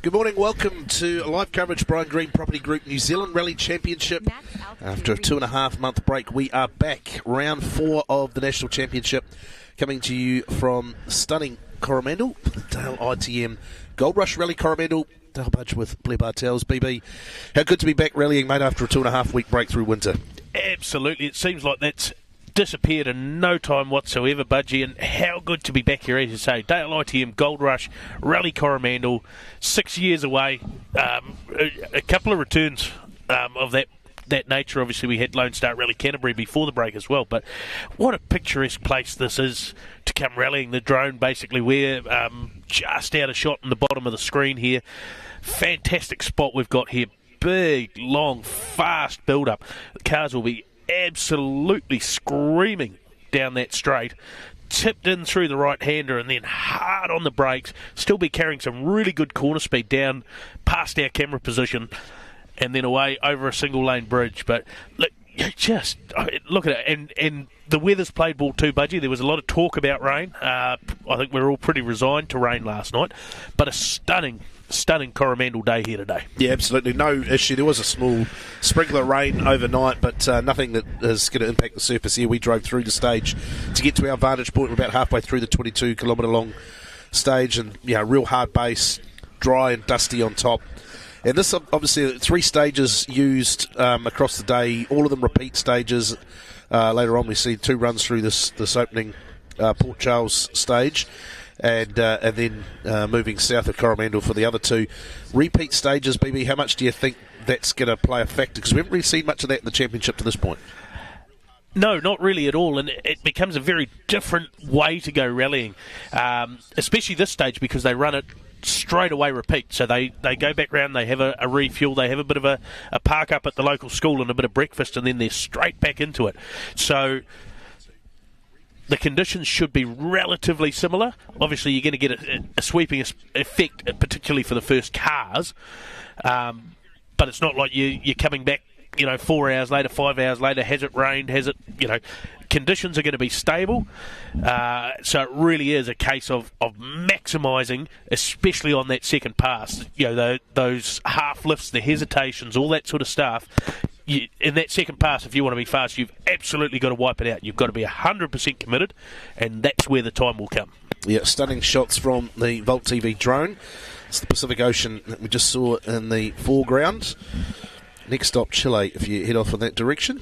Good morning, welcome to live coverage, Brian Green Property Group New Zealand Rally Championship. After a 2.5 month break, we are back. Round 4 of the National Championship, coming to you from stunning Coromandel, the Dayle ITM Goldrush Rally Coromandel. Dale Budge with Blair Bartels. BB, how good to be back rallying, mate, after a 2.5 week break through winter. Absolutely, it seems like that's disappeared in no time whatsoever, Budgie, and how good to be back here, as you say. Dayle ITM Goldrush Rally Coromandel, 6 years away. A couple of returns of that nature. Obviously, we had Lone Star Rally Canterbury before the break as well, but what a picturesque place this is to come rallying. The drone, basically, we're just out of shot in the bottom of the screen here. Fantastic spot we've got here. Big, long, fast build-up. The cars will be absolutely screaming down that straight, tipped in through the right-hander and then hard on the brakes, still be carrying some really good corner speed down past our camera position and then away over a single-lane bridge. But look, just look at it. And the weather's played ball too, Budgie. There was a lot of talk about rain. I think we were all pretty resigned to rain last night, but a stunning Coromandel day here today. Yeah, absolutely. No issue. There was a small sprinkler of rain overnight, but nothing that is going to impact the surface here. We drove through the stage to get to our vantage point. We're about halfway through the 22-kilometre long stage, and real hard base, dry and dusty on top. And this, obviously, 3 stages used across the day, all of them repeat stages. Later on, we see 2 runs through this opening Port Charles stage. And then moving south of Coromandel for the other 2 repeat stages. BB, how much do you think that's going to play a factor? Because we haven't really seen much of that in the championship to this point. No, not really at all, and it becomes a very different way to go rallying, especially this stage, because they run it straight away repeat. So they go back round, they have a refuel, they have a bit of a park up at the local school and a bit of breakfast, and then they're straight back into it. So the conditions should be relatively similar. Obviously, you're going to get a sweeping effect, particularly for the first cars. But it's not like you're coming back, 4 hours later, 5 hours later. Has it rained? Has it, conditions are going to be stable. So it really is a case of maximising, especially on that second pass. Those half lifts, the hesitations, all that sort of stuff. In that second pass, if you want to be fast, you've absolutely got to wipe it out. You've got to be 100% committed, and that's where the time will come. Yeah, stunning shots from the Volt TV drone. It's the Pacific Ocean that we just saw in the foreground. Next stop, Chile, if you head off in that direction.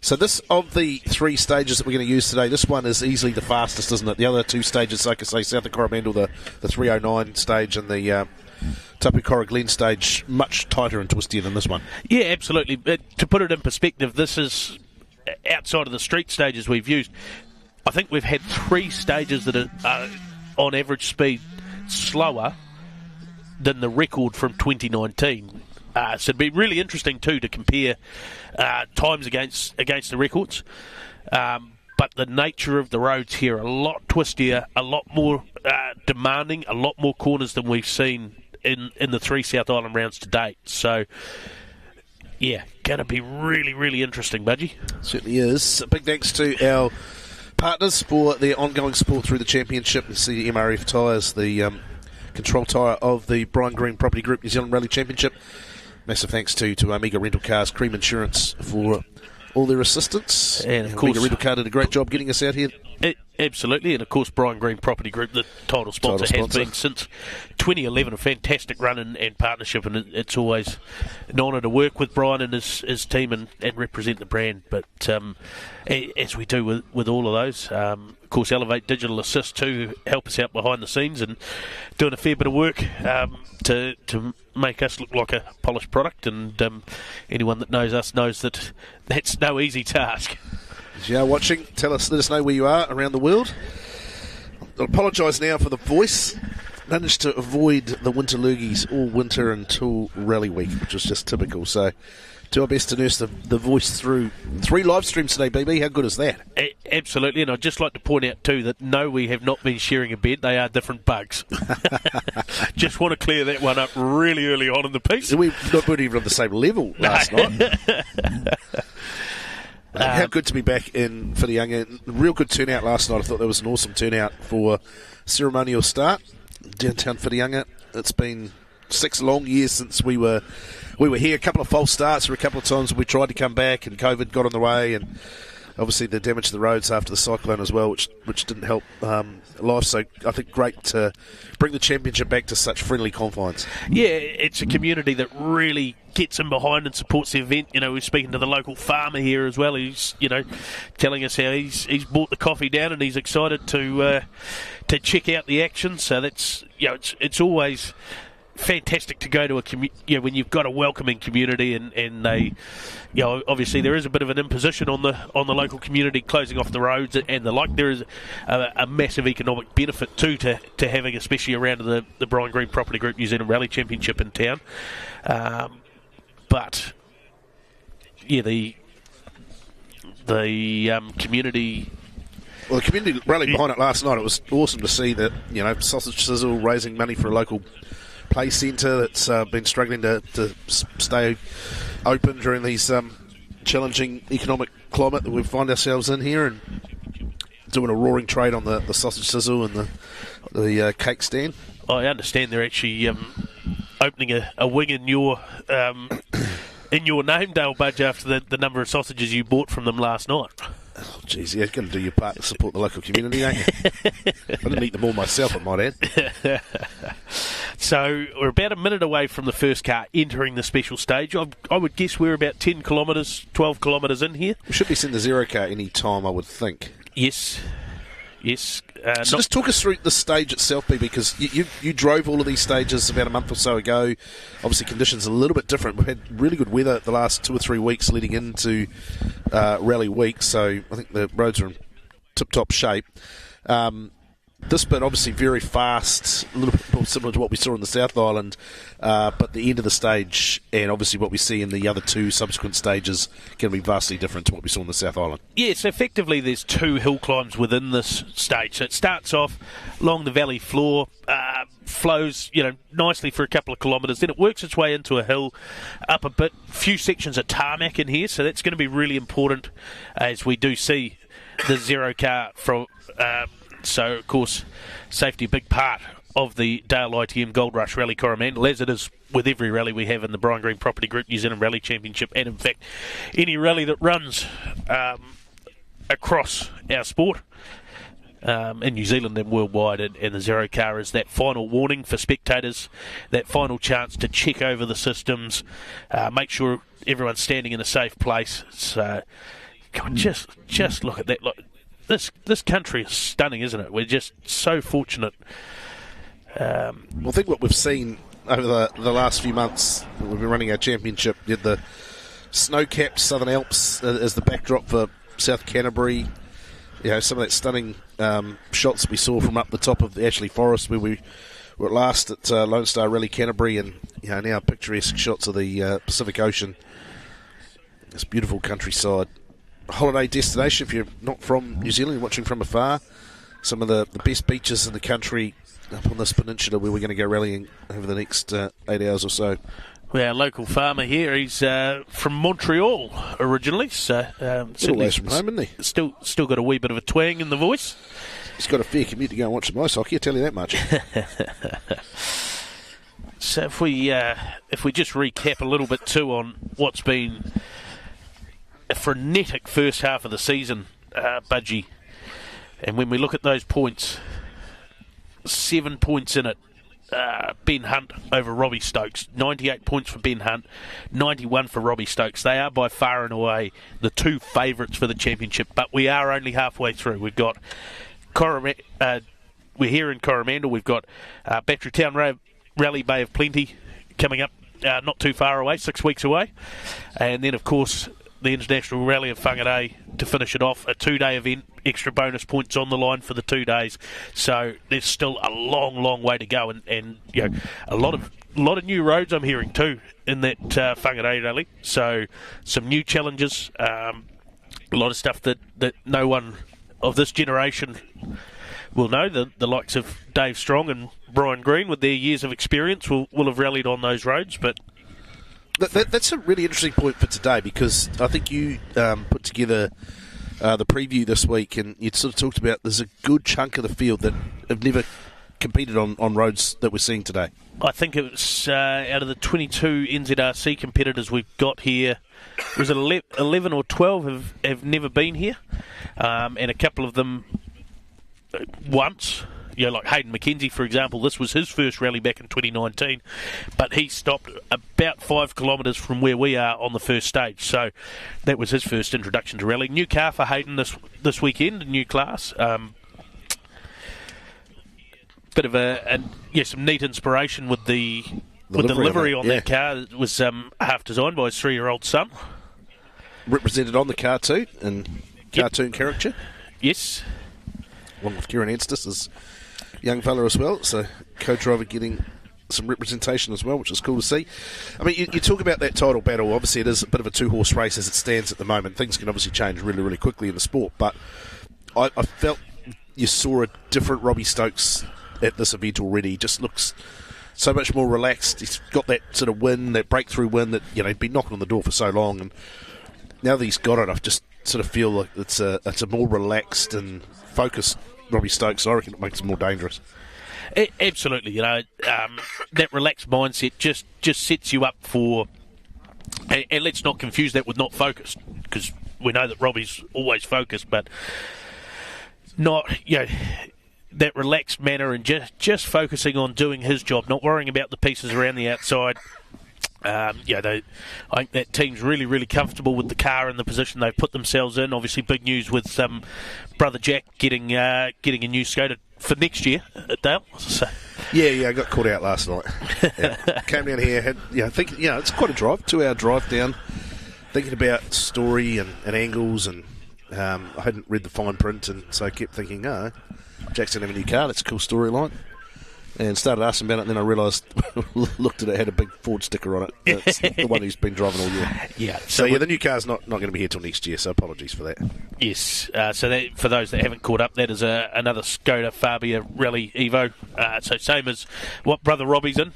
So this, of the 3 stages that we're going to use today, this one is easily the fastest, isn't it? The other 2 stages, like I say, south of Coromandel, the 309 stage and the Tapukara Glen stage, much tighter and twistier than this one. Yeah, absolutely. To put it in perspective, this is outside of the street stages we've used. I think we've had 3 stages that are on average speed slower than the record from 2019. So it'd be really interesting too to compare times against the records. But the nature of the roads here are a lot twistier, a lot more demanding, a lot more corners than we've seen in the 3 South Island rounds to date. So, yeah, going to be really, really interesting, Budgie. Certainly is. Big thanks to our partners for their ongoing support through the championship. You see MRF Tyres, the control tyre of the Brian Green Property Group New Zealand Rally Championship. Massive thanks to Amiga Rental Cars, Cream Insurance for all their assistance. And of course, Amiga Rental Car did a great job getting us out here. Absolutely, and of course Brian Green Property Group, the title sponsor, has been since 2011, a fantastic run and partnership, and it's always an honour to work with Brian and his team and represent the brand. But as we do with all of those, of course Elevate Digital Assist too help us out behind the scenes and doing a fair bit of work to make us look like a polished product, and anyone that knows us knows that that's no easy task. If you are watching, let us know where you are around the world. I'll apologise now for the voice. Managed to avoid the winter lurgies all winter until rally week, which was just typical. So do our best to nurse the voice through 3 live streams today, BB. How good is that? Absolutely, and I'd just like to point out too that no, we have not been sharing a bed. They are different bugs. Just want to clear that one up really early on in the piece. We weren't even on the same level last night. How good to be back in Whitianga. Real good turnout last night. I thought there was an awesome turnout for ceremonial start downtown Whitianga. It's been 6 long years since we were here. A couple of false starts, or a couple of times we tried to come back, and COVID got in the way, and obviously the damage to the roads after the cyclone as well, which didn't help life. So I think great to bring the championship back to such friendly confines. Yeah, it's a community that really gets in behind and supports the event. You know, we're speaking to the local farmer here as well. He's, you know, telling us how he's brought the coffee down and he's excited to check out the action. So that's, you know, it's always fantastic to go to when you've got a welcoming community, and they, you know, obviously there is a bit of an imposition on the local community, closing off the roads and the like. There is a massive economic benefit too to having, especially around the Brian Green Property Group New Zealand Rally Championship in town. But yeah, the community. Well, the community rallied behind it last night. It was awesome to see that, you know, Sausage Sizzle raising money for a local play centre that's been struggling to stay open during these challenging economic climate that we find ourselves in here, and doing a roaring trade on the Sausage Sizzle and the cake stand. I understand they're actually opening a wing in your name, Dale Budge, after the number of sausages you bought from them last night. Oh, geez, you're going to do your part to support the local community, aren't you? I didn't eat them all myself, I might add. So we're about a minute away from the first car entering the special stage. I would guess we're about 10 kilometres, 12 kilometres in here. We should be seeing the zero car any time, I would think. Yes. So just talk us through the stage itself, B, because you drove all of these stages about a month or so ago. Obviously, conditions are a little bit different. We've had really good weather the last 2 or 3 weeks leading into rally week, so I think the roads are in tip-top shape. This bit obviously very fast, a little bit more similar to what we saw in the South Island, but the end of the stage and obviously what we see in the other 2 subsequent stages can be vastly different to what we saw in the South Island. Yeah, so effectively there's 2 hill climbs within this stage. So it starts off along the valley floor, flows, you know, nicely for a couple of kilometres, then it works its way into a hill, up a bit, few sections of tarmac in here, so that's going to be really important as we do see the zero car from... So, of course, safety a big part of the Dayle ITM Goldrush Rally Coromandel, as it is with every rally we have in the Brian Green Property Group New Zealand Rally Championship, and in fact any rally that runs across our sport in New Zealand and worldwide. And the zero car is that final warning for spectators, that final chance to check over the systems, make sure everyone's standing in a safe place. So, God, just look at that. Look, This country is stunning, isn't it? We're just so fortunate. Well, I think what we've seen over the last few months, we've been running our championship, you had the snow-capped Southern Alps as the backdrop for South Canterbury. You know, some of that stunning shots we saw from up the top of the Ashley Forest where we were at last at Lone Star Rally Canterbury, and you know, now picturesque shots of the Pacific Ocean. This beautiful countryside. Holiday destination if you're not from New Zealand, you're watching from afar. Some of the best beaches in the country up on this peninsula where we're going to go rallying over the next 8 hours or so. Well, our local farmer here, he's from Montreal originally, so certainly from home, isn't he? Still got a wee bit of a twang in the voice. He's got a fair commute to go and watch some ice hockey, I tell you that much. So if we just recap a little bit too on what's been a frenetic first half of the season, Budgie, and when we look at those points, 7 points in it. Ben Hunt over Robbie Stokes, 98 points for Ben Hunt, 91 for Robbie Stokes. They are by far and away the 2 favourites for the championship, but we are only halfway through. We've got we're here in Coromandel. We've got Battery Town Rally Bay of Plenty coming up not too far away, 6 weeks away, and then of course the International Rally of Whangarei to finish it off, a 2-day event, extra bonus points on the line for the 2 days. So there's still a long way to go, and you know, a lot of new roads I'm hearing too in that Whangarei rally. So some new challenges, a lot of stuff that no one of this generation will know. The likes of Dave Strong and Brian Green, with their years of experience, will have rallied on those roads, but. That's a really interesting point for today, because I think you put together the preview this week, and you sort of talked about there's a good chunk of the field that have never competed on roads that we're seeing today? I think it was out of the 22 NZRC competitors we've got here, it was 11 or 12 have never been here, and a couple of them once. Like Hayden McKenzie, for example, this was his first rally back in 2019, but he stopped about 5 kilometres from where we are on the first stage, so that was his first introduction to rallying. New car for Hayden this weekend, a new class. Bit of some neat inspiration with the livery on that car. It was half designed by his 3-year-old son. Represented on the car too, in cartoon character. Yes. Along with Kieran Edstis as young fella as well, so co-driver getting some representation as well, which is cool to see. I mean, you talk about that title battle. Obviously, it is a bit of a two-horse race as it stands at the moment. Things can obviously change really, really quickly in the sport, but I felt you saw a different Robbie Stokes at this event already. He just looks so much more relaxed. He's got that sort of win, that breakthrough win that he'd been knocking on the door for so long, and now that he's got it, I just sort of feel like it's a more relaxed and focused Robbie Stokes. I reckon it makes him more dangerous. Absolutely, that relaxed mindset just sets you up for, and let's not confuse that with not focused, because we know that Robbie's always focused, but not, that relaxed manner and just focusing on doing his job, not worrying about the pieces around the outside. I think that team's really, really comfortable with the car and the position they've put themselves in. Obviously, big news with brother Jack getting a new Skoda for next year at Dayle. So. Yeah, I got caught out last night. Came down here, it's quite a drive, 2-hour drive down, thinking about story and angles, and I hadn't read the fine print, and so I kept thinking, Jack's going to have a new car, that's a cool storyline. And started asking about it, and then I realised, looked at it, had a big Ford sticker on it. It's the one he's been driving all year. Yeah. So the new car's not going to be here till next year, so apologies for that. Yes. So that, for those that haven't caught up, that is another Skoda Fabia Rally Evo. So same as what brother Robbie's in,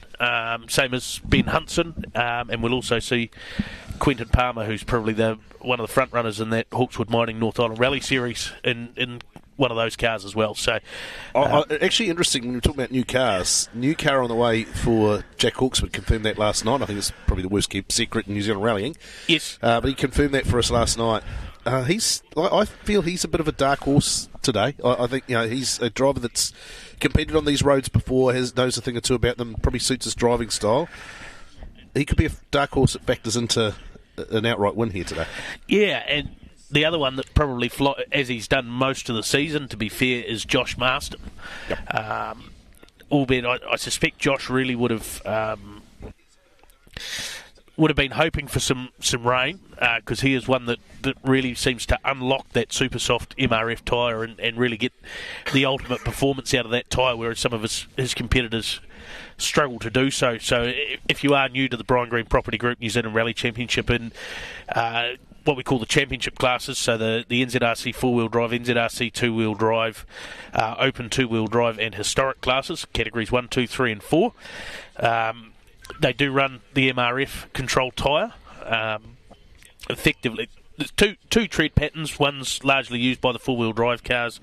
same as Ben Huntson, and we'll also see Quentin Palmer, who's probably one of the front runners in that Hawkswood Mining North Island Rally Series in one of those cars as well. So, actually interesting when we talk about new cars. New car on the way for Jack Hawkswood, confirmed that last night. I think it's probably the worst kept secret in New Zealand rallying. Yes, but he confirmed that for us last night. I feel he's a bit of a dark horse today. I think he's a driver that's competed on these roads before, knows a thing or two about them, probably suits his driving style. He could be a dark horse that factors into an outright win here today. Yeah, and the other one that probably, as he's done most of the season, to be fair, is Josh Marston. Yep. Albeit, I suspect Josh really would have been hoping for some rain, because he is one that really seems to unlock that super soft MRF tyre and really get the ultimate performance out of that tyre, whereas some of his competitors struggle to do so. So if you are new to the Brian Green Property Group New Zealand Rally Championship and what we call the championship classes, so the NZRC 4-wheel drive, NZRC 2-wheel drive, open 2-wheel drive and historic classes, categories 1, 2, 3 and 4. They do run the MRF control tyre. Effectively, there's two tread patterns. One's largely used by the 4-wheel drive cars,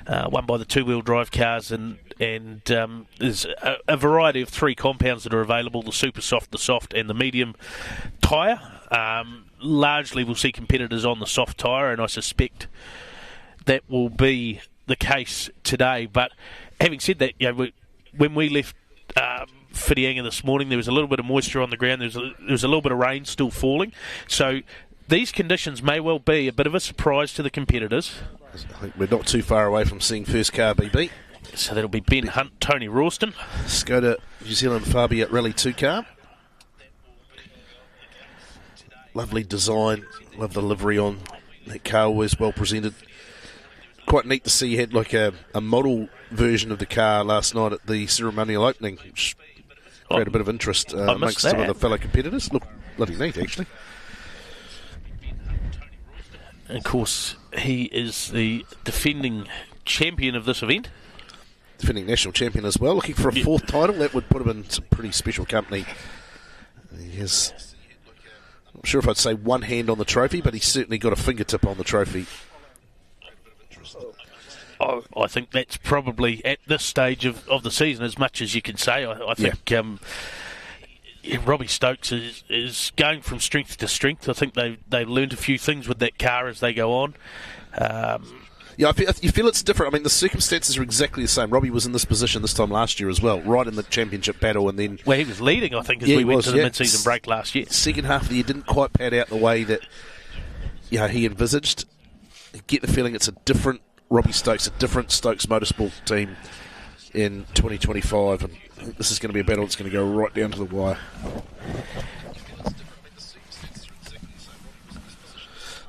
one by the 2-wheel drive cars, and there's a variety of 3 compounds that are available: the super soft, the soft, and the medium tyre. Largely, we'll see competitors on the soft tyre, and I suspect that will be the case today. But having said that, when we left Whitianga this morning, there was a little bit of moisture on the ground. There was a little bit of rain still falling. So these conditions may well be a bit of a surprise to the competitors. I think we're not too far away from seeing first car be beat. So that'll be Ben Hunt, Tony Rawston. Skoda New Zealand Fabia Rally 2 car. Lovely design. Love the livery on that car, always well presented. Quite neat to see you had like a model version of the car last night at the ceremonial opening, which created a bit of interest amongst some of the fellow competitors. Looked bloody neat, actually. And of course, he is the defending champion of this event. Defending national champion as well. Looking for a 4th title. That would put him in some pretty special company. He has, I'm not sure if I'd say one hand on the trophy, but he's certainly got a fingertip on the trophy. I think that's probably at this stage of the season as much as you can say. I think Robbie Stokes is going from strength to strength. I think they've learned a few things with that car as they go on. You feel it's different. I mean, the circumstances are exactly the same. Robbie was in this position this time last year as well, right in the championship battle, and then... Well, he was leading, I think, as we went to the mid-season break last year. Second half of the year didn't quite pad out the way that he envisaged. You get the feeling it's a different Robbie Stokes, a different Stokes Motorsport team in 2025, and I think this is going to be a battle that's going to go right down to the wire.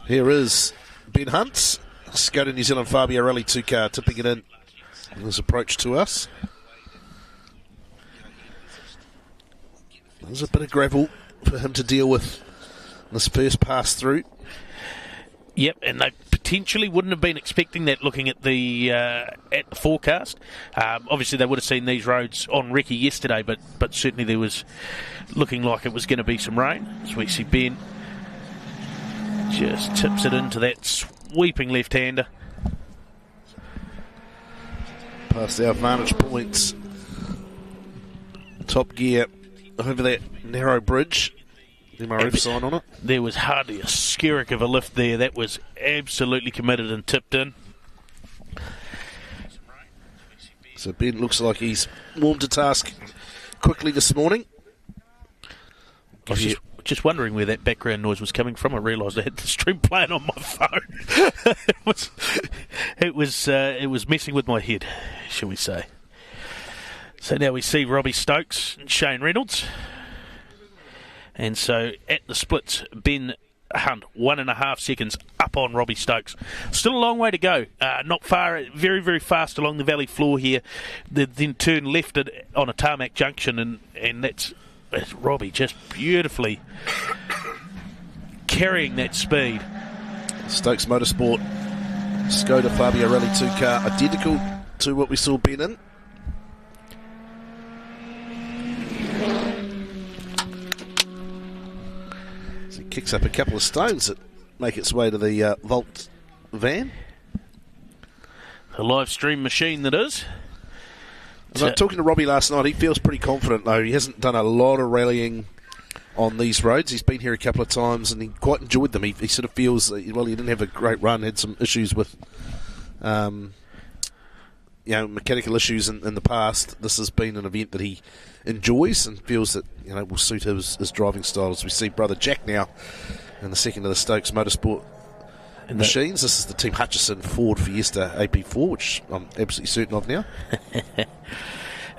Here is Ben Hunt, Skoda New Zealand Fabio Rally 2 car, tipping it in his approach to us. There's a bit of gravel for him to deal with in this first pass through. Yep, and they potentially wouldn't have been expecting that looking at the forecast. Obviously, they would have seen these roads on recce yesterday, but certainly there was looking like it was going to be some rain. So we see Ben just tips it into that sweeping left-hander. Past our vantage points. Top gear over that narrow bridge. MRF sign on it. There was hardly a skerrick of a lift there. That was absolutely committed and tipped in. So Ben looks like he's warmed to task quickly this morning. I was just wondering where that background noise was coming from. I realised I had the stream playing on my phone. It was messing with my head, shall we say. So now we see Robbie Stokes and Shane Reynolds. And so at the splits, Ben Hunt, 1.5 seconds up on Robbie Stokes. Still a long way to go. Not far, very, very fast along the valley floor here. They then turn left on a tarmac junction, and that's Robbie just beautifully carrying that speed. Stokes Motorsport, Skoda Fabio Rally 2 car, identical to what we saw Ben in. Kicks up a couple of stones that make its way to the Volt van. A live stream machine that is. I was talking to Robbie last night. He feels pretty confident though. He hasn't done a lot of rallying on these roads. He's been here a couple of times and he quite enjoyed them. He sort of feels that, well, he didn't have a great run, had some issues with mechanical issues in the past. This has been an event that he enjoys and feels that will suit his driving style. As we see brother Jack now in the second of the Stokes Motorsport machines. This is the Team Hutchison Ford Fiesta AP4, which I'm absolutely certain of now.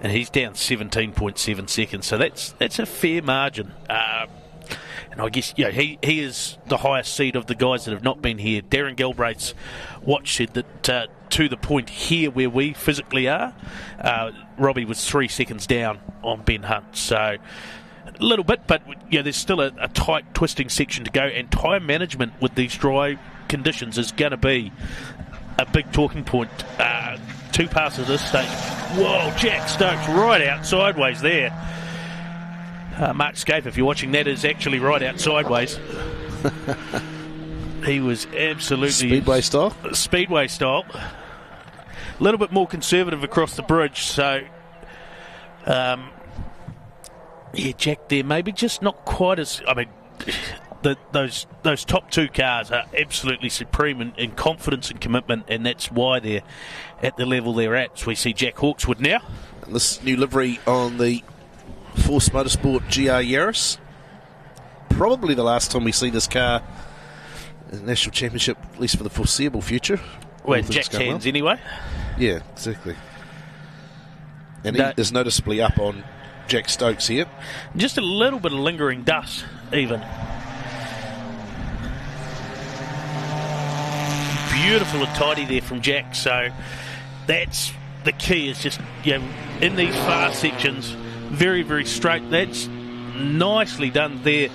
And he's down 17.7 seconds, so that's a fair margin. And I guess he is the highest seed of the guys that have not been here. Darren Galbraith's watch said that to the point here where we physically are, Robbie was 3 seconds down on Ben Hunt. So a little bit, but there's still a tight twisting section to go, and tyre management with these dry conditions is going to be a big talking point. 2 passes at this stage. Whoa, Jack Stokes right out sideways there. Mark Scape, if you're watching, that is actually right out sideways. He was absolutely... Speedway style? Speedway style. A little bit more conservative across the bridge, so... Jack there, maybe just not quite as... I mean, those top 2 cars are absolutely supreme in confidence and commitment, and that's why they're at the level they're at. So we see Jack Hawkswood now. And this new livery on the Force Motorsport GR Yaris. Probably the last time we see this car in the National Championship, at least for the foreseeable future. Well, Jack's hands anyway. Yeah, exactly. And he is noticeably up on Jack Stokes here. Just a little bit of lingering dust, even. Beautiful and tidy there from Jack. So that's the key, is just in these fast sections, very, very straight. That's nicely done there.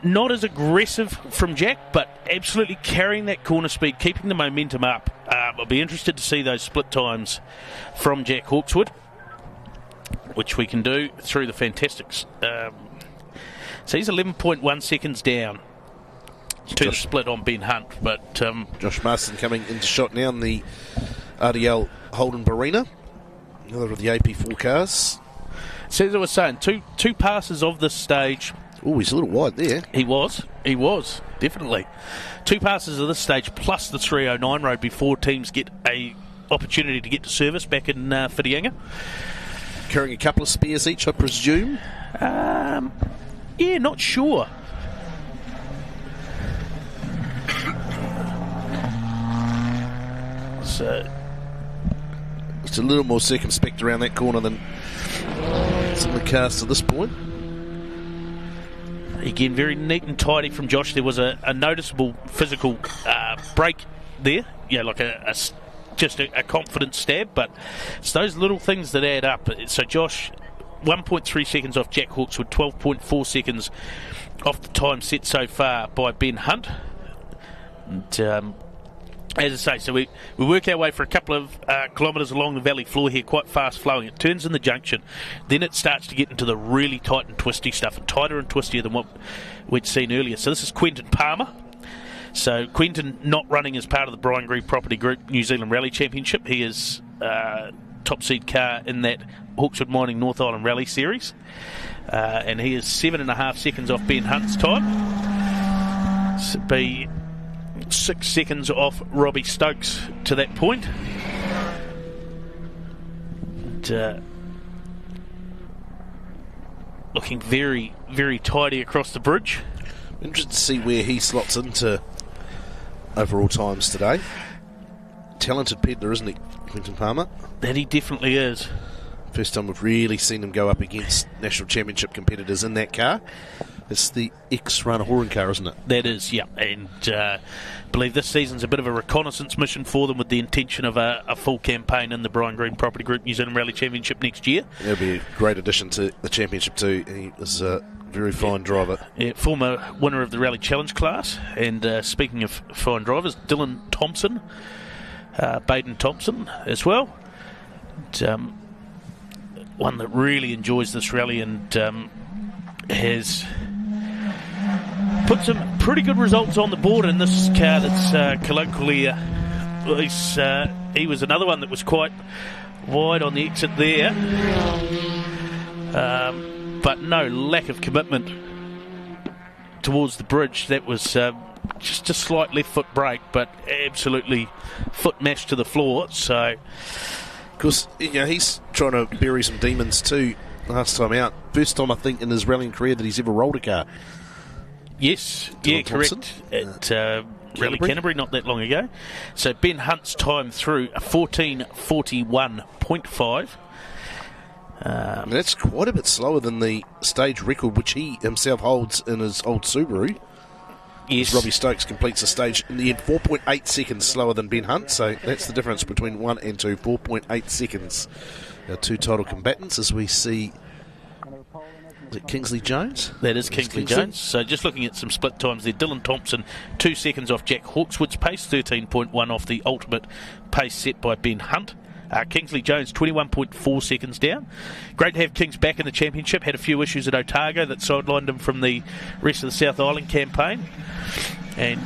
Not as aggressive from Jack, but absolutely carrying that corner speed, keeping the momentum up. I'll be interested to see those split times from Jack Hawkswood, which we can do through the Fantastics. So he's 11.1 seconds down. to the split on Ben Hunt. But Josh Marston coming into shot now in the RDL Holden Barina, another of the AP4 cars. So as I was saying, two passes of this stage. Oh, he's a little wide there. He was, definitely. 2 passes of this stage plus the 309 road before teams get a opportunity to get to service back in Whitianga. Carrying a couple of spares each, I presume? Yeah, not sure. So it's a little more circumspect around that corner than some of the cars to this point. Again, very neat and tidy from Josh. There was a noticeable physical break there. Yeah, like just a confident stab, but it's those little things that add up. So Josh, 1.3 seconds off Jack Hawkes with 12.4 seconds off the time set so far by Ben Hunt. And as I say, so we work our way for a couple of kilometres along the valley floor here, quite fast flowing. It turns in the junction, then it starts to get into the really tight and twisty stuff, and tighter and twistier than what we'd seen earlier. So this is Quentin Palmer. So Quentin not running as part of the Brian Green Property Group New Zealand Rally Championship. He is top seed car in that Hawkswood Mining North Island Rally Series, and he is 7.5 seconds off Ben Hunt's time. So be 6 seconds off Robbie Stokes to that point. And, looking very, very tidy across the bridge. Interested to see where he slots into overall times today. Talented peddler, isn't he, Quentin Palmer? That he definitely is. First time we've really seen him go up against national championship competitors in that car. It's the ex-Rana Horan car, isn't it? That is, yeah. And I believe this season's a bit of a reconnaissance mission for them with the intention of a full campaign in the Brian Green Property Group New Zealand Rally Championship next year. It'll be a great addition to the championship too. He was a very fine driver. Yeah, former winner of the Rally Challenge class. And speaking of fine drivers, Dylan Thompson, Baden Thompson as well. And, one that really enjoys this rally and has put some pretty good results on the board in this car that's colloquially he was another one that was quite wide on the exit there, but no lack of commitment towards the bridge. That was just a slight left foot brake, but absolutely foot mashed to the floor. So because he's trying to bury some demons too last time out. First time I think in his rallying career that he's ever rolled a car. Yes, Dylan correct. At Rally Canterbury not that long ago. So Ben Hunt's time through a 14:41.5. That's quite a bit slower than the stage record which he himself holds in his old Subaru. Yes. Robbie Stokes completes the stage in the end 4.8 seconds slower than Ben Hunt, so that's the difference between 1 and 2, 4.8 seconds. Our two title combatants as we see, is it Kingsley Jones? That is Kingsley Jones. So just looking at some split times there, Dylan Thompson 2 seconds off Jack Hawkswood's pace, 13.1 off the ultimate pace set by Ben Hunt. Kingsley Jones 21.4 seconds down. Great to have Kings back in the championship. Had a few issues at Otago that sidelined him from the rest of the South Island campaign, and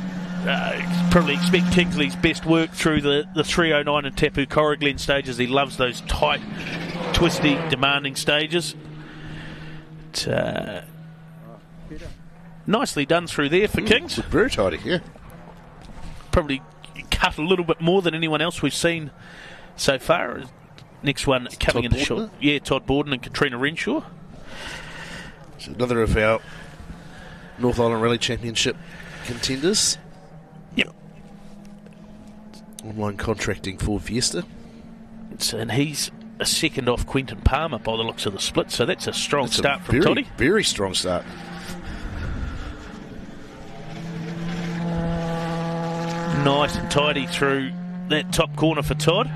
probably expect Kingsley's best work through the 309 and Tapu Coroglen stages. He loves those tight, twisty, demanding stages. Nicely done through there for Kings. Very tidy, yeah. Probably cut a little bit more than anyone else we've seen so far. Next one coming into short. Yeah, Todd Borden and Katrina Renshaw. So another of our North Island Rally Championship contenders. Yep. Online contracting for Fiesta. And he's a second off Quentin Palmer by the looks of the split, so that's a strong start from Toddy. Very strong start. Nice and tidy through that top corner for Todd.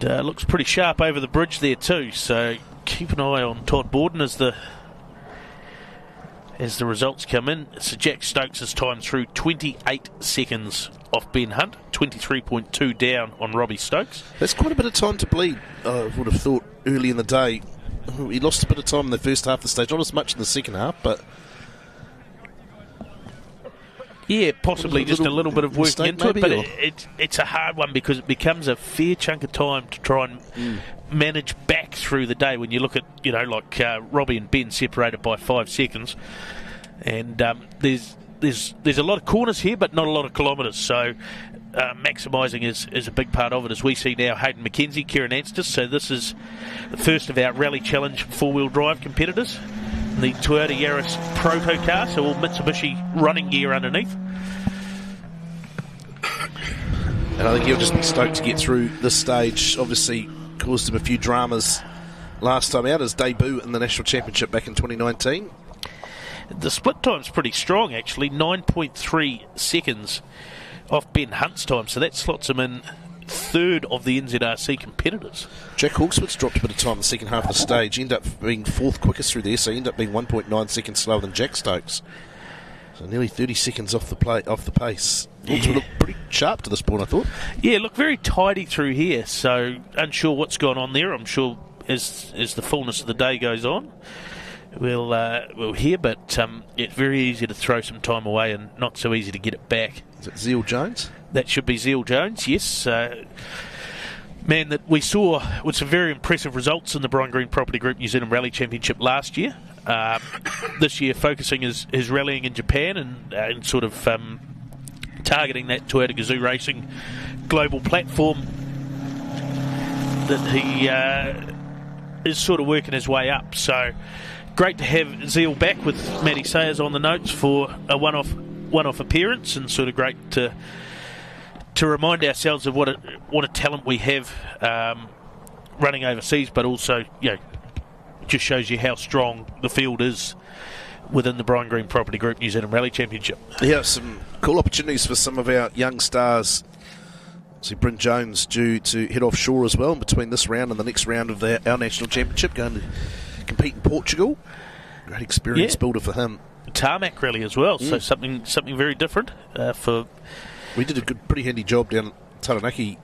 And looks pretty sharp over the bridge there too, so keep an eye on Todd Borden as the as the results come in. So Jack Stokes' time through 28 seconds off Ben Hunt, 23.2 down on Robbie Stokes. That's quite a bit of time to bleed, I would have thought, early in the day. He lost a bit of time in the first half of the stage, not as much in the second half, but... Yeah, possibly just a little bit of working into it, maybe, but it's a hard one because it becomes a fair chunk of time to try and manage back through the day when you look at, like Robbie and Ben separated by 5 seconds. And there's a lot of corners here, but not a lot of kilometres, so maximising is a big part of it, as we see now Hayden McKenzie, Kieran Anstis. So this is the first of our Rally Challenge four-wheel drive competitors. The Toyota Yaris Proto car, so all Mitsubishi running gear underneath. And I think he'll just be stoked to get through this stage. Obviously caused him a few dramas last time out, his debut in the National Championship back in 2019. The split time's pretty strong, actually, 9.3 seconds off Ben Hunt's time, so that slots him in third of the NZRC competitors. Jack Hawksworth's dropped a bit of time in the second half of the stage. He ended up being fourth quickest through there, so he ended up being 1.9 seconds slower than Jack Stokes. So nearly 30 seconds off the pace. Hawksworth looked pretty sharp to this point, I thought. Yeah, look very tidy through here, so unsure what's gone on there. I'm sure as the fullness of the day goes on, we'll hear, but it's very easy to throw some time away and not so easy to get it back. Is it Zeal Jones? That should be Zeal Jones, yes. Man that we saw with some very impressive results in the Brian Green Property Group New Zealand Rally Championship last year. This year focusing his rallying in Japan and sort of targeting that Toyota Gazoo Racing global platform that he is sort of working his way up. So great to have Zeal back with Matty Sayers on the notes for a one-off appearance, and sort of great to remind ourselves of what a talent we have running overseas, but also it just shows you how strong the field is within the Brian Green Property Group New Zealand Rally Championship. Yeah, some cool opportunities for some of our young stars. See Bryn Jones due to head offshore as well in between this round and the next round of our national championship, going to compete in Portugal. Great experience builder for him. Tarmac rally as well, so something very different for. We did a pretty handy job down at Taranaki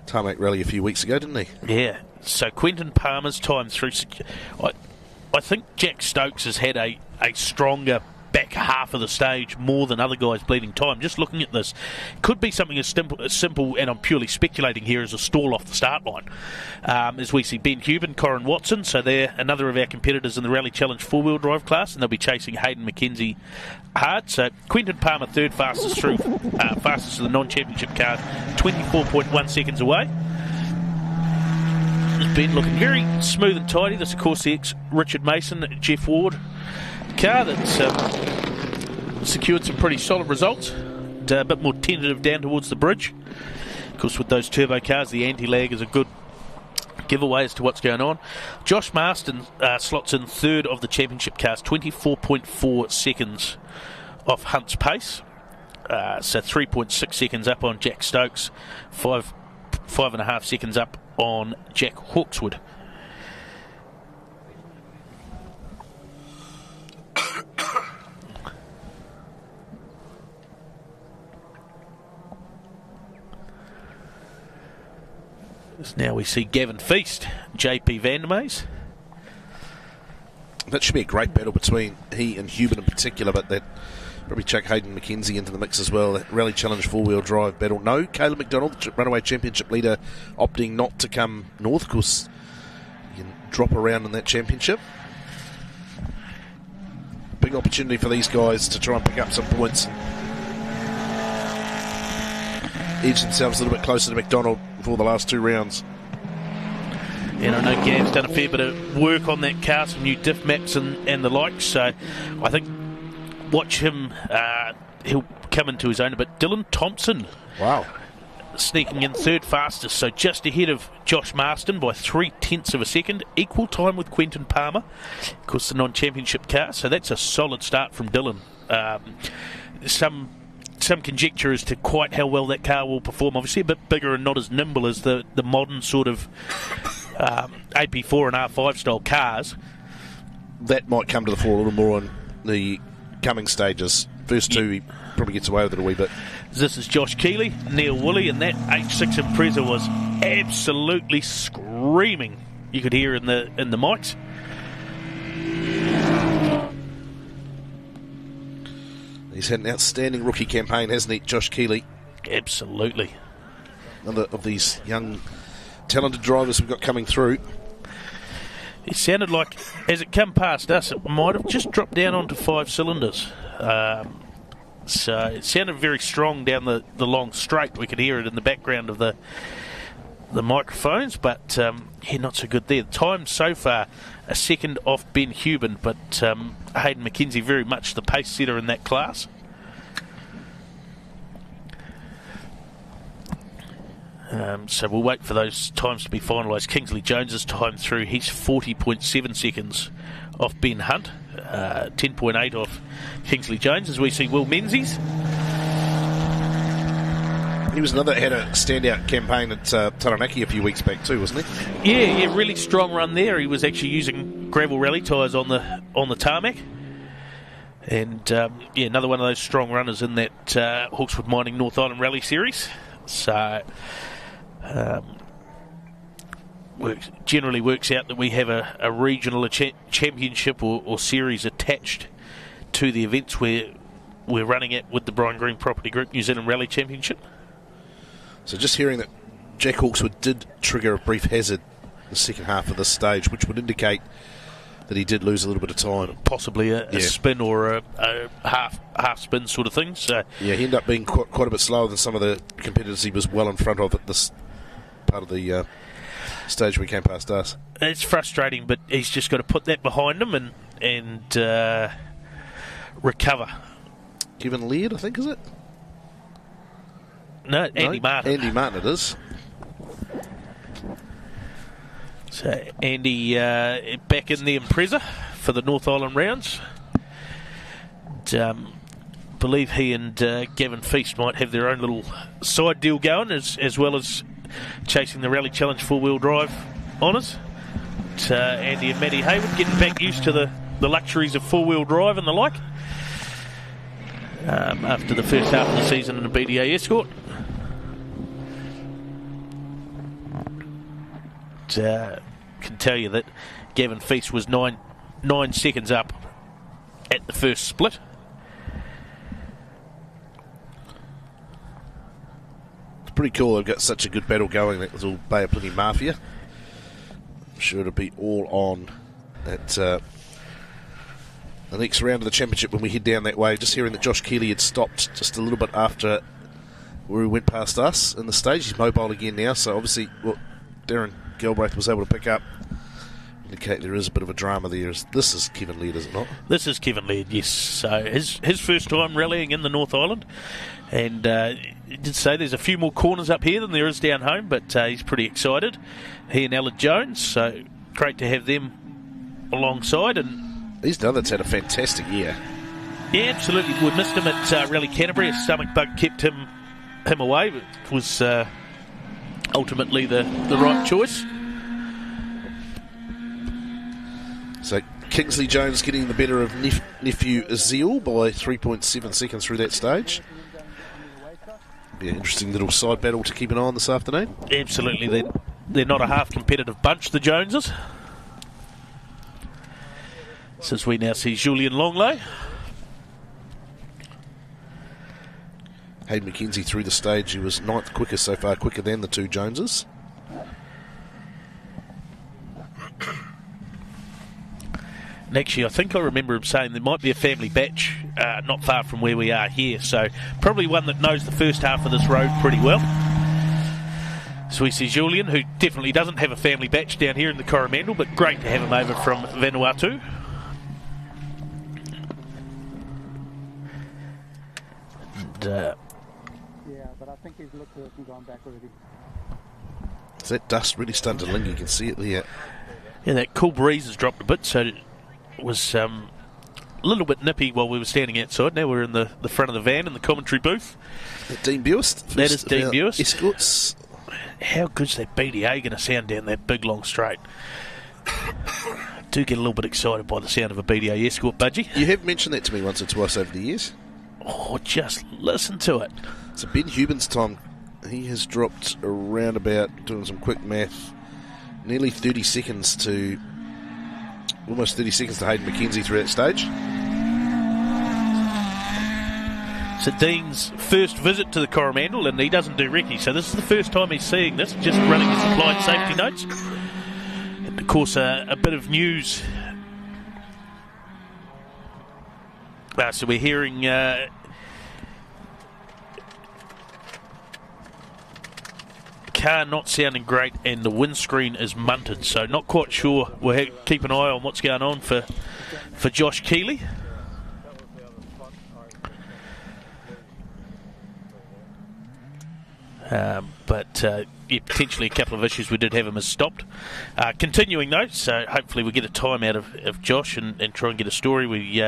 Tarmac rally a few weeks ago, didn't he? Yeah. So Quentin Palmer's time through. I think Jack Stokes has had a stronger back half of the stage more than other guys bleeding time. Just looking at this, could be something as simple, and I'm purely speculating here, as a stall off the start line. As we see Ben Cuban, Corin Watson, so they're another of our competitors in the Rally Challenge four-wheel drive class, and they'll be chasing Hayden McKenzie hard. So Quentin Palmer third fastest through, fastest to the non-championship car, 24.1 seconds away. Has been looking very smooth and tidy. This, of course, the ex-Richard Mason, Jeff Ward car that's secured some pretty solid results. A bit more tentative down towards the bridge. Of course, with those turbo cars, the anti-lag is a good giveaway as to what's going on. Josh Marston slots in third of the championship cars, 24.4 seconds off Hunt's pace. So 3.6 seconds up on Jack Stokes, 5.5 seconds up on Jack Hawkswood. Now we see Gavin Feast, JP Vandermees. That should be a great battle between he and Hubert in particular, but that probably chuck Hayden McKenzie into the mix as well. That Rally Challenge four-wheel drive battle. No, Caleb McDonald, the runaway championship leader, opting not to come north. Of course, you can drop around in that championship. Big opportunity for these guys to try and pick up some points and edge themselves a little bit closer to McDonald for the last two rounds. And I know Gav's done a fair bit of work on that car, some new diff maps and the like, so I think watch him, he'll come into his own a bit. Dylan Thompson. Wow. Sneaking in third fastest, so just ahead of Josh Marston by 0.3 of a second, equal time with Quentin Palmer, of course the non-championship car, so that's a solid start from Dylan. Some conjecture as to quite how well that car will perform, obviously a bit bigger and not as nimble as the modern sort of AP4 and R5 style cars. That might come to the fore a little more on the coming stages. First two, he probably gets away with it a wee bit. This is Josh Keeley, Neil Woolley, and that H6 Impreza was absolutely screaming. You could hear in the mics. He's had an outstanding rookie campaign, hasn't he, Josh Keeley? Absolutely. Another of these young, talented drivers we've got coming through. It sounded like, as it come past us, it might have just dropped down onto 5 cylinders. So it sounded very strong down the long straight. We could hear it in the background of the microphones, but not so good there. The time so far, a second off Ben Hubin, but Hayden McKenzie very much the pace setter in that class. So we'll wait for those times to be finalised. Kingsley Jones's time through, he's 40.7 seconds off Ben Hunt, 10.8 off Kingsley Jones, as we see Will Menzies. He was another that had a standout campaign at Taranaki a few weeks back too, wasn't he? Yeah, really strong run there. He was actually using gravel rally tyres on the tarmac. And another one of those strong runners in that Hawkswood Mining North Island Rally Series. So generally works out that we have a regional championship or series attached to the events where we're running it with the Brian Green Property Group New Zealand Rally Championship. So just hearing that Jack Hawkswood did trigger a brief hazard in the second half of this stage, which would indicate that he did lose a little bit of time. Possibly a spin or a half spin sort of thing. So yeah, he ended up being quite a bit slower than some of the competitors he was well in front of at this part of the stage when he came past us. It's frustrating, but he's just got to put that behind him and recover. Kevin Laird, I think, is it? No, Andy Martin. Andy Martin it is. So Andy back in the Impreza for the North Island rounds. Believe he and Gavin Feast might have their own little side deal going, as well as chasing the Rally Challenge 4-wheel drive honours. Andy and Matty Hayward getting back used to the luxuries of 4-wheel drive and the like after the first half of the season in a BDA Escort. Can tell you that Gavin Feast was 9 seconds up at the first split. It's pretty cool they've got such a good battle going, that little Bay of Plenty Mafia. I'm sure it'll be all on at the next round of the championship when we head down that way. Just hearing that Josh Keeley had stopped just a little bit after where he went past us in the stage. He's mobile again now, so obviously what Darren Galbraith was able to pick up indicate there is a bit of a drama there. This is Kevin Laird, is it not? This is Kevin Laird, yes. So his first time rallying in the North Island, and he did say there's a few more corners up here than there is down home, but he's pretty excited. He and Alan Jones, so great to have them alongside. And he's done that's had a fantastic year. Yeah, absolutely. We missed him at Rally Canterbury. A stomach bug kept him away, but it was ultimately the right choice. So Kingsley Jones getting the better of nephew Azil by 3.7 seconds through that stage. Be an interesting little side battle to keep an eye on this afternoon. Absolutely. They're not a half competitive bunch, the Joneses. Since we now see Julian Longley. Hayden McKenzie through the stage, he was 9th quickest so far, quicker than the two Joneses. And actually, I think I remember him saying there might be a family batch not far from where we are here, so probably one that knows the first half of this road pretty well. So we see Julian, who definitely doesn't have a family batch down here in the Coromandel, but great to have him over from Vanuatu. And, yeah, but I think he's looked at it and gone back already. Is that dust really starting to linger? You can see it there. Yeah, that cool breeze has dropped a bit, so it was a little bit nippy while we were standing outside. Now we're in the front of the van in the commentary booth. Dean Buist. That is Dean Buist. Escorts. How good's that BDA going to sound down that big long straight? do get a little bit excited by the sound of a BDO Escort, Budgie. You have mentioned that to me once or twice over the years. Oh, just listen to it. So Ben Hubin's time, he has dropped around about, doing some quick math, nearly 30 seconds to, almost 30 seconds to Hayden McKenzie through that stage. So Dean's first visit to the Coromandel, and he doesn't do recce, so this is the first time he's seeing this, just running his applied safety notes. And of course, a bit of news. So we're hearing car not sounding great, and the windscreen is munted, so not quite sure. We'll keep an eye on what's going on for Josh Keeley. But potentially a couple of issues. We did have him as stopped. Continuing though, so hopefully we get a time out of Josh and try and get a story. We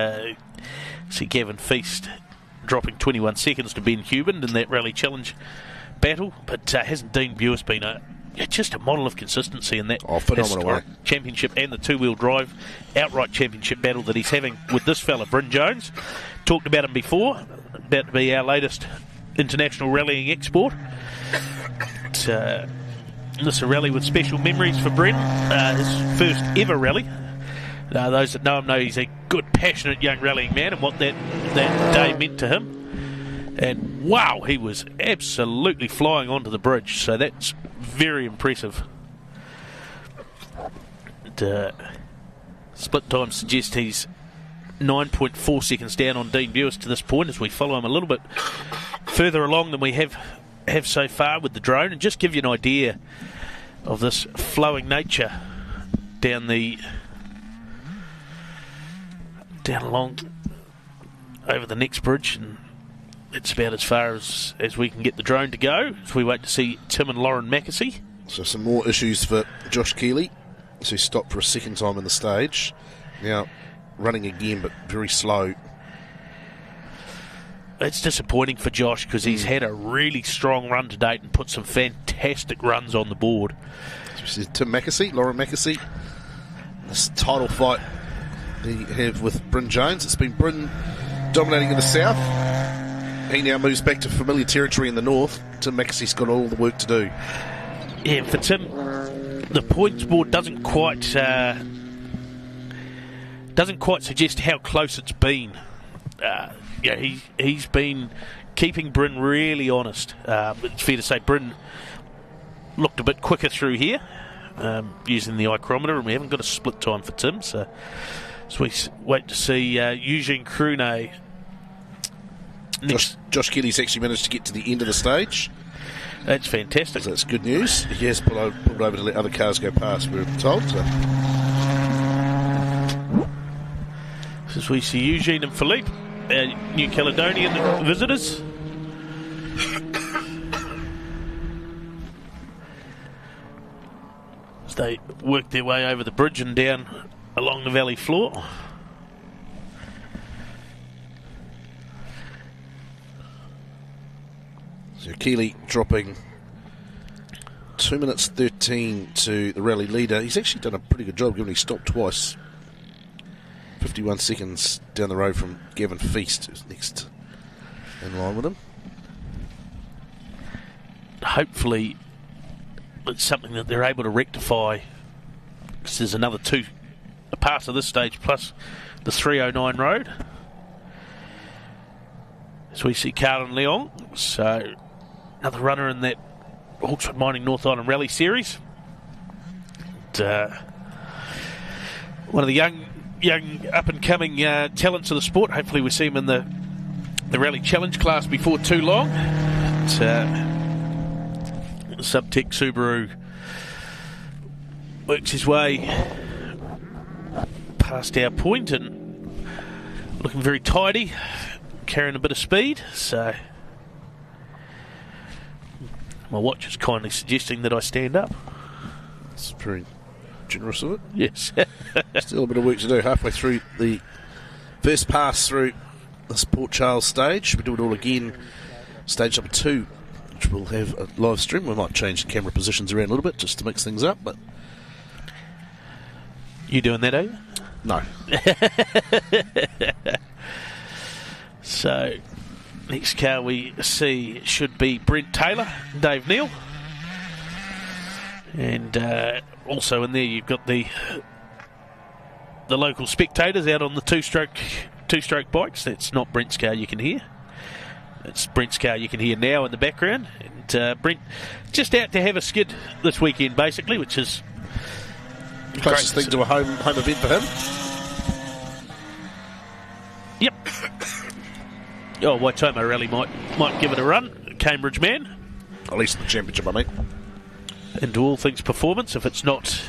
see Gavin Feast dropping 21 seconds to Ben Hubin in that rally challenge battle, but hasn't Dean Bewis been just a model of consistency in that phenomenal championship and the two-wheel drive outright championship battle that he's having with this fella, Bryn Jones. Talked about him before, about to be our latest international rallying export. This is a rally with special memories for Bryn, his first ever rally. Those that know him know he's a good, passionate young rallying man, and what that day meant to him. And wow, he was absolutely flying onto the bridge, so that's very impressive. And, split time suggests he's 9.4 seconds down on Dean Bewis to this point, as we follow him a little bit further along than we have so far with the drone, and just give you an idea of this flowing nature down along over the next bridge, and it's about as far as we can get the drone to go as we wait to see Tim and Lauren Mackesy. So some more issues for Josh Keeley, who stopped for a second time in the stage. Now running again, but very slow. It's disappointing for Josh because he's had a really strong run to date and put some fantastic runs on the board. Tim Mackesy, Lauren Mackesy, this title fight they have with Bryn Jones. It's been Bryn dominating in the south. He now moves back to familiar territory in the north. Tim Mackesy's got all the work to do. Yeah, for Tim, the points board doesn't quite suggest how close it's been. He's been keeping Bryn really honest. It's fair to say Bryn looked a bit quicker through here using the ichrometer, and we haven't got a split time for Tim, so we wait to see Eugene Crune. Josh Keeley's actually managed to get to the end of the stage. That's fantastic. So that's good news. He has pulled over to let other cars go past, we're told. So. As we see Eugene and Philippe, New Caledonian visitors. As they work their way over the bridge and down along the valley floor. So Keeley dropping 2 minutes 13 to the rally leader. He's actually done a pretty good job given he stopped twice. 51 seconds down the road from Gavin Feast, who's next in line with him. Hopefully it's something that they're able to rectify, because there's another two parts of this stage plus the 309 road. So we see Carlin Leong, so another runner in that Hawkesford Mining North Island Rally Series. And, one of the young up-and-coming talents of the sport. Hopefully we see him in the Rally Challenge class before too long. Subtech Subaru works his way past our point and looking very tidy, carrying a bit of speed. So my watch is kindly suggesting that I stand up. It's very generous of it. Yes. Still a bit of work to do. Halfway through the first pass through this Port Charles stage. We do it all again. Stage number 2, which will have a live stream. We might change the camera positions around a little bit just to mix things up. But You doing that, are you? No. So, next car we see should be Brent Taylor, Dave Neal. And also in there you've got the local spectators out on the two-stroke bikes. That's not Brent's car you can hear. It's Brent's car you can hear now in the background. And Brent just out to have a skid this weekend, basically, which is closest thing to a home event for him. Yep. Oh, Waitomo Rally might give it a run. Cambridge man. At least in the championship, I mean. And to all things performance, if it's not